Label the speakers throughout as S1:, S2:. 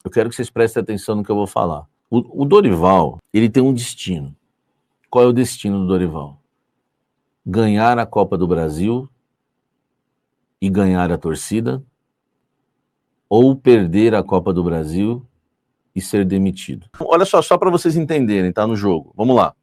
S1: Eu quero que vocês prestem atenção no que eu vou falar. O Dorival, ele tem um destino. Qual é o destino do Dorival? Ganhar a Copa do Brasil e ganhar a torcida, ou perder a Copa do Brasil e ser demitido. Olha só para vocês entenderem, tá no jogo. Vamos lá.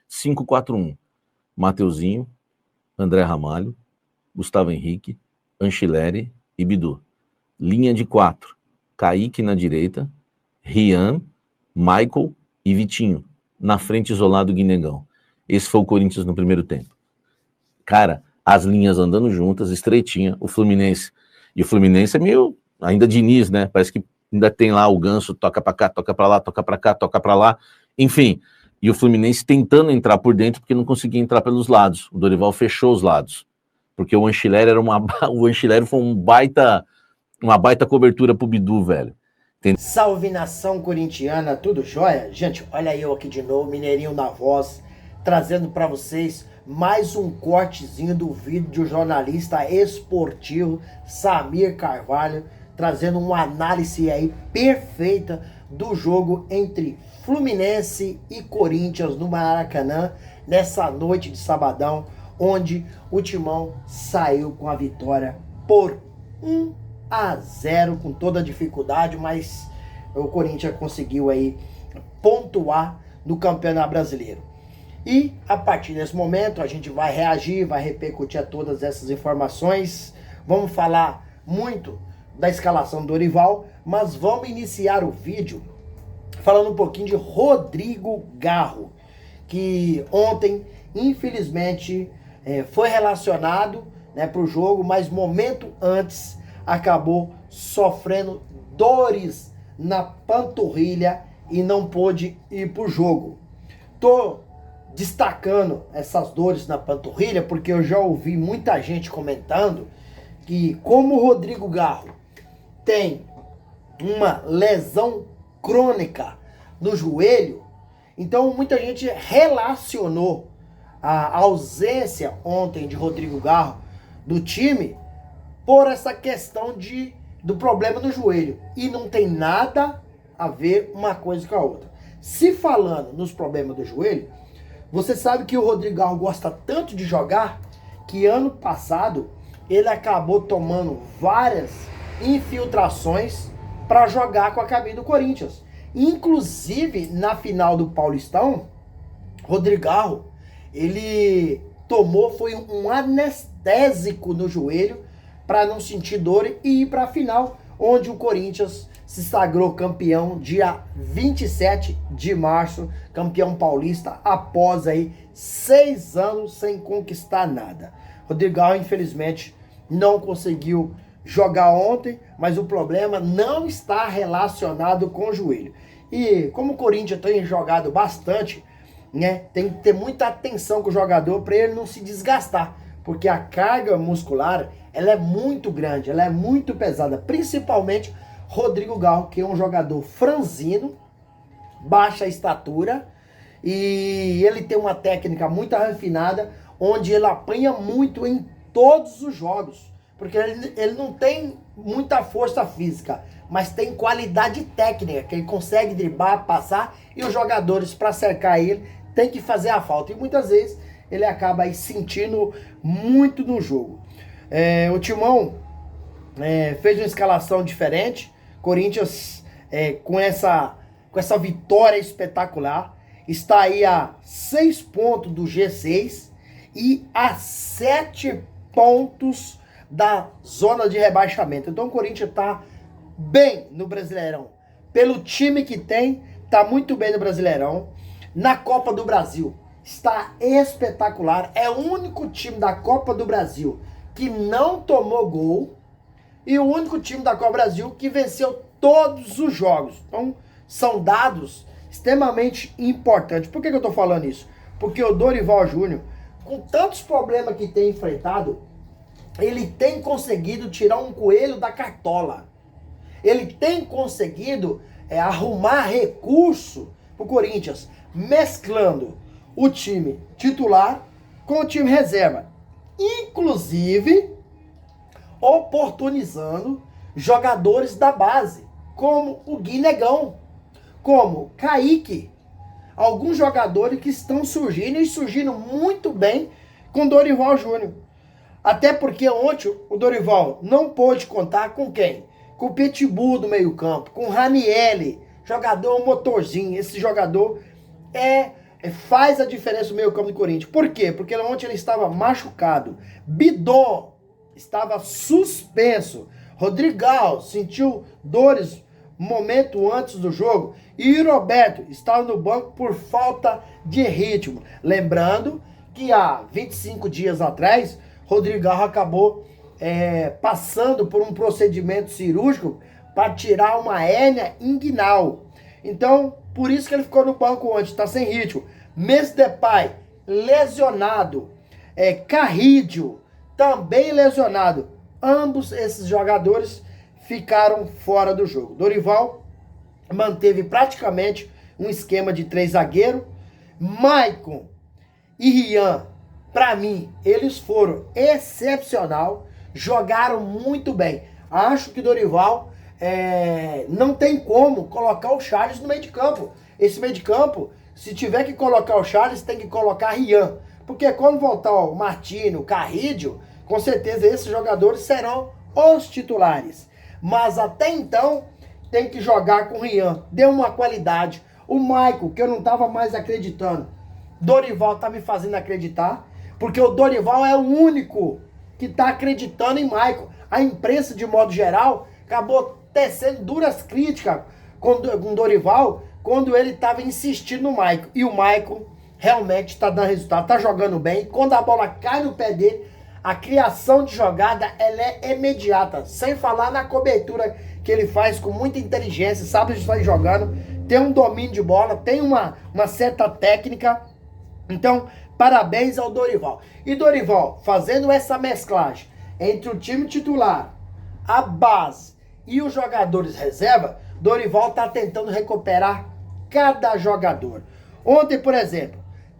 S1: 5-4-1. Mateuzinho, André Ramalho, Gustavo Henrique, Anchileri e Bidu. Linha de 4. Kaique na direita, Rian, Michael e Vitinho. Na frente, isolado, Guinegão. Esse foi o Corinthians no primeiro tempo. Cara, as linhas andando juntas, estreitinha, o Fluminense. E o Fluminense é meio, ainda Diniz, né? Parece que ainda tem lá o Ganso, toca pra cá, toca pra lá, toca pra cá, toca pra lá. Enfim, e o Fluminense tentando entrar por dentro porque não conseguia entrar pelos lados. O Dorival fechou os lados. Porque o Anchileri o Anchileri foi uma baita cobertura pro Bidu, velho.
S2: Salve nação corintiana, tudo jóia? Gente, olha eu aqui de novo, Mineirinho na voz, trazendo para vocês mais um cortezinho do vídeo do jornalista esportivo Samir Carvalho, trazendo uma análise aí perfeita do jogo entre Fluminense e Corinthians no Maracanã, nessa noite de sabadão, onde o Timão saiu com a vitória por 1-0 com toda a dificuldade, mas o Corinthians conseguiu aí pontuar no Campeonato Brasileiro. E a partir desse momento a gente vai reagir, vai repercutir a todas essas informações. Vamos falar muito da escalação do Dorival, mas vamos iniciar o vídeo falando um pouquinho de Rodrigo Garro, que ontem, infelizmente, foi relacionado, né, para o jogo, mas momento antes acabou sofrendo dores na panturrilha e não pôde ir para o jogo. Tô destacando essas dores na panturrilha porque eu já ouvi muita gente comentando que, como o Rodrigo Garro tem uma lesão crônica no joelho, então muita gente relacionou a ausência ontem de Rodrigo Garro do time por essa questão do problema no joelho. E não tem nada a ver uma coisa com a outra. Se falando nos problemas do joelho, você sabe que o Rodrigo Garro gosta tanto de jogar que ano passado ele acabou tomando várias infiltrações para jogar com a camisa do Corinthians. Inclusive, na final do Paulistão, Rodrigo Garro, ele foi um anestésico no joelho para não sentir dor e ir para a final, onde o Corinthians se sagrou campeão dia 27 de março, campeão paulista, após aí 6 anos sem conquistar nada. Rodrigo Garro, infelizmente, não conseguiu jogar ontem, mas o problema não está relacionado com o joelho. E como o Corinthians tem jogado bastante, né, tem que ter muita atenção com o jogador para ele não se desgastar, porque a carga muscular ela é muito grande, ela é muito pesada, principalmente Rodrigo Garro, que é um jogador franzino, baixa estatura, e ele tem uma técnica muito refinada, onde ele apanha muito em todos os jogos, porque ele não tem muita força física, mas tem qualidade técnica, que ele consegue driblar, passar, e os jogadores, para cercar ele, tem que fazer a falta, e muitas vezes ele acaba aí sentindo muito no jogo. O Timão fez uma escalação diferente. Corinthians, com essa vitória espetacular, está aí a 6 pontos do G6 e a 7 pontos da zona de rebaixamento. Então o Corinthians está bem no Brasileirão. Pelo time que tem, está muito bem no Brasileirão. Na Copa do Brasil, está espetacular. É o único time da Copa do Brasil que não tomou gol e o único time da Copa do Brasil que venceu todos os jogos. Então, são dados extremamente importantes. Por que eu estou falando isso? Porque o Dorival Júnior, com tantos problemas que tem enfrentado, ele tem conseguido tirar um coelho da cartola. Ele tem conseguido arrumar recurso para o Corinthians, mesclando o time titular com o time reserva, inclusive oportunizando jogadores da base, como o Gui Negão, como Kaique, alguns jogadores que estão surgindo e surgindo muito bem com Dorival Júnior. Até porque ontem o Dorival não pôde contar com quem? Com o Pitbull do meio campo, com o Ranieri, jogador motorzinho. Esse jogador faz a diferença no meio campo do Corinthians. Por quê? Porque ontem ele estava machucado. Bidon estava suspenso. Rodrigal sentiu dores momento antes do jogo. E o Roberto estava no banco por falta de ritmo. Lembrando que há 25 dias atrás, Rodrigal acabou passando por um procedimento cirúrgico para tirar uma hérnia inguinal. Então, por isso que ele ficou no banco ontem, está sem ritmo. Memphis Depay, lesionado. Carrídio, também lesionado. Ambos esses jogadores ficaram fora do jogo. Dorival manteve praticamente um esquema de 3 zagueiros. Maicon e Rian, para mim, eles foram excepcional, jogaram muito bem. Acho que Dorival não tem como colocar o Charles no meio de campo. Esse meio de campo, se tiver que colocar o Charles, tem que colocar Rian. Porque quando voltar o Martino, o Carrídio, com certeza esses jogadores serão os titulares. Mas até então, tem que jogar com o Rian. Deu uma qualidade. O Maicon, que eu não estava mais acreditando. Dorival tá me fazendo acreditar. Porque o Dorival é o único que está acreditando em Maicon. A imprensa, de modo geral, acabou tecendo duras críticas com Dorival quando ele estava insistindo no Maicon. E o Maicon realmente está dando resultado, está jogando bem. Quando a bola cai no pé dele, a criação de jogada ela é imediata. Sem falar na cobertura que ele faz com muita inteligência, sabe sair jogando, tem um domínio de bola, tem uma certa técnica. Então, parabéns ao Dorival. E Dorival, fazendo essa mesclagem entre o time titular, a base e os jogadores reserva, Dorival está tentando recuperar cada jogador. Ontem, por exemplo,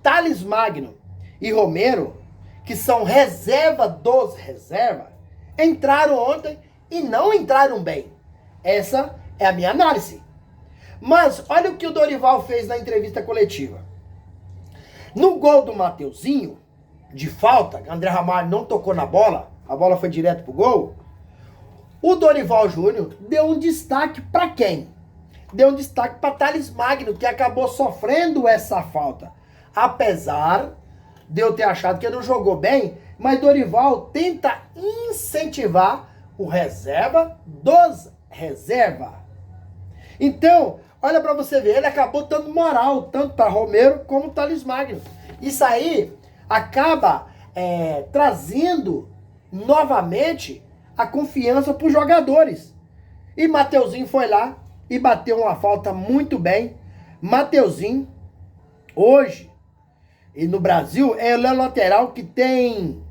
S2: Thales Magno e Romero, que são reserva dos reserva, entraram ontem e não entraram bem. Essa é a minha análise. Mas olha o que o Dorival fez na entrevista coletiva. No gol do Mateuzinho, de falta, André Ramalho não tocou na bola, a bola foi direto pro gol, o Dorival Júnior deu um destaque para quem? Deu um destaque para Thales Magno, que acabou sofrendo essa falta. Apesar de eu ter achado que ele não jogou bem, mas Dorival tenta incentivar o reserva dos reserva. Então, olha para você ver, ele acabou dando moral, tanto para Romero como Thales Magno. Isso aí acaba trazendo novamente a confiança para os jogadores. E Mateuzinho foi lá e bateu uma falta muito bem. Mateuzinho, hoje, e no Brasil, é o lateral que tem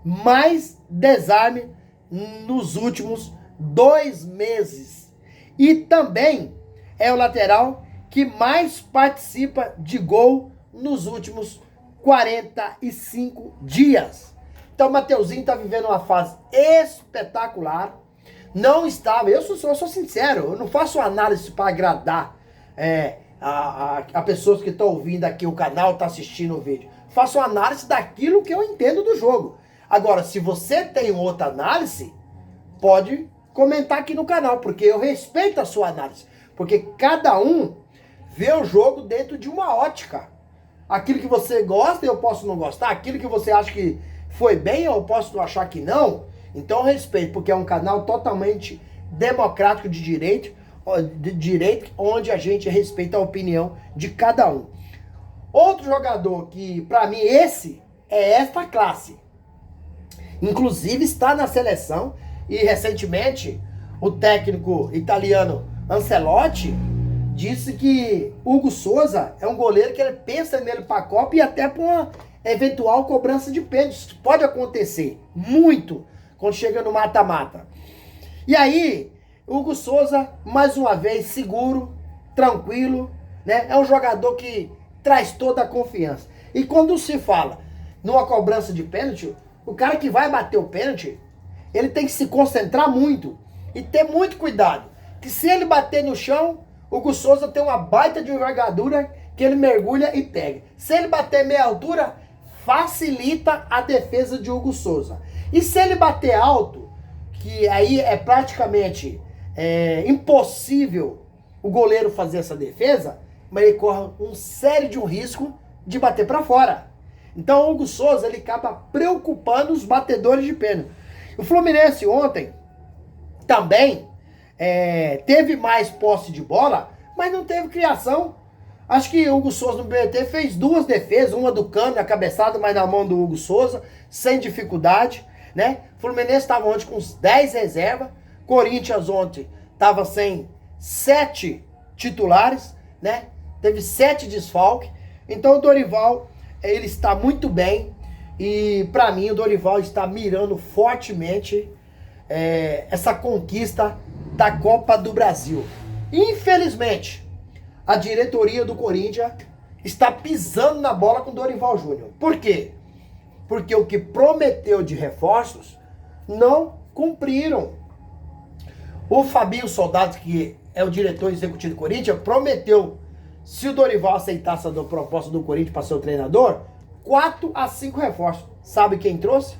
S2: mais desarme nos últimos 2 meses. E também é o lateral que mais participa de gol nos últimos 45 dias. Então o Mateuzinho está vivendo uma fase espetacular. Não estava, eu sou sincero, eu não faço análise para agradar a pessoas que estão ouvindo aqui o canal, estão assistindo o vídeo. Faço uma análise daquilo que eu entendo do jogo. Agora, se você tem outra análise, pode comentar aqui no canal, porque eu respeito a sua análise. Porque cada um vê o jogo dentro de uma ótica. Aquilo que você gosta, eu posso não gostar. Aquilo que você acha que foi bem, eu posso achar que não. Então eu respeito, porque é um canal totalmente democrático de direito, onde a gente respeita a opinião de cada um. Outro jogador que, para mim, esse é esta classe. Inclusive está na seleção e recentemente o técnico italiano Ancelotti disse que Hugo Souza é um goleiro que ele pensa nele para a Copa e até para uma eventual cobrança de pênaltis. Pode acontecer muito quando chega no mata-mata. E aí, Hugo Souza, mais uma vez, seguro, tranquilo, né? É um jogador que traz toda a confiança. E quando se fala numa cobrança de pênalti, o cara que vai bater o pênalti, ele tem que se concentrar muito e ter muito cuidado. que se ele bater no chão, o Hugo Souza tem uma baita de envergadura que ele mergulha e pega. Se ele bater meia altura, facilita a defesa de Hugo Souza. E se ele bater alto, que aí é praticamente impossível o goleiro fazer essa defesa, mas ele corre um sério de um risco de bater para fora. Então o Hugo Souza ele acaba preocupando os batedores de pênalti. O Fluminense ontem também teve mais posse de bola, mas não teve criação. Acho que o Hugo Souza no BT fez 2 defesas, uma do Cano, a cabeçada, mas na mão do Hugo Souza, sem dificuldade, né? O Fluminense estava ontem com uns 10 reservas, Corinthians ontem estava sem 7 titulares, né? Teve 7 desfalques. Então o Dorival, ele está muito bem e para mim o Dorival está mirando fortemente essa conquista da Copa do Brasil. Infelizmente, a diretoria do Corinthians está pisando na bola com o Dorival Júnior. Por quê? Porque o que prometeu de reforços não cumpriram. O Fabinho Soldado, que é o diretor executivo do Corinthians, prometeu, se o Dorival aceitasse a proposta do Corinthians para ser o treinador, 4 a 5 reforços. Sabe quem trouxe?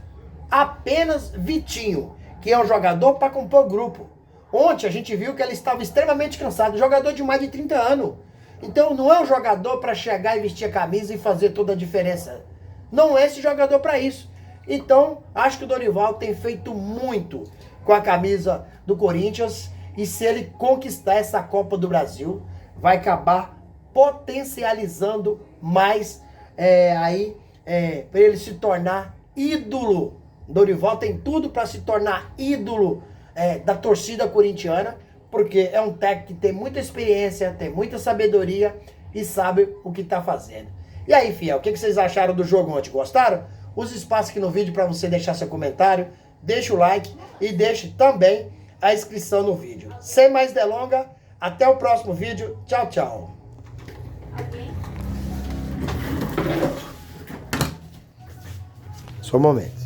S2: Apenas Vitinho, que é um jogador para compor o grupo. Ontem a gente viu que ele estava extremamente cansado, jogador de mais de 30 anos. Então não é um jogador para chegar e vestir a camisa e fazer toda a diferença. Não é esse jogador para isso. Então acho que o Dorival tem feito muito com a camisa do Corinthians. E se ele conquistar essa Copa do Brasil, vai acabar potencializando mais para ele se tornar ídolo. Dorival tem tudo para se tornar ídolo da torcida corintiana, porque é um técnico que tem muita experiência, tem muita sabedoria e sabe o que está fazendo. E aí, fiel, o que vocês acharam do jogo ontem? Gostaram? Use espaço aqui no vídeo para você deixar seu comentário, deixa o like e deixe também a inscrição no vídeo. Sem mais delongas, até o próximo vídeo. Tchau, tchau. Só um momento.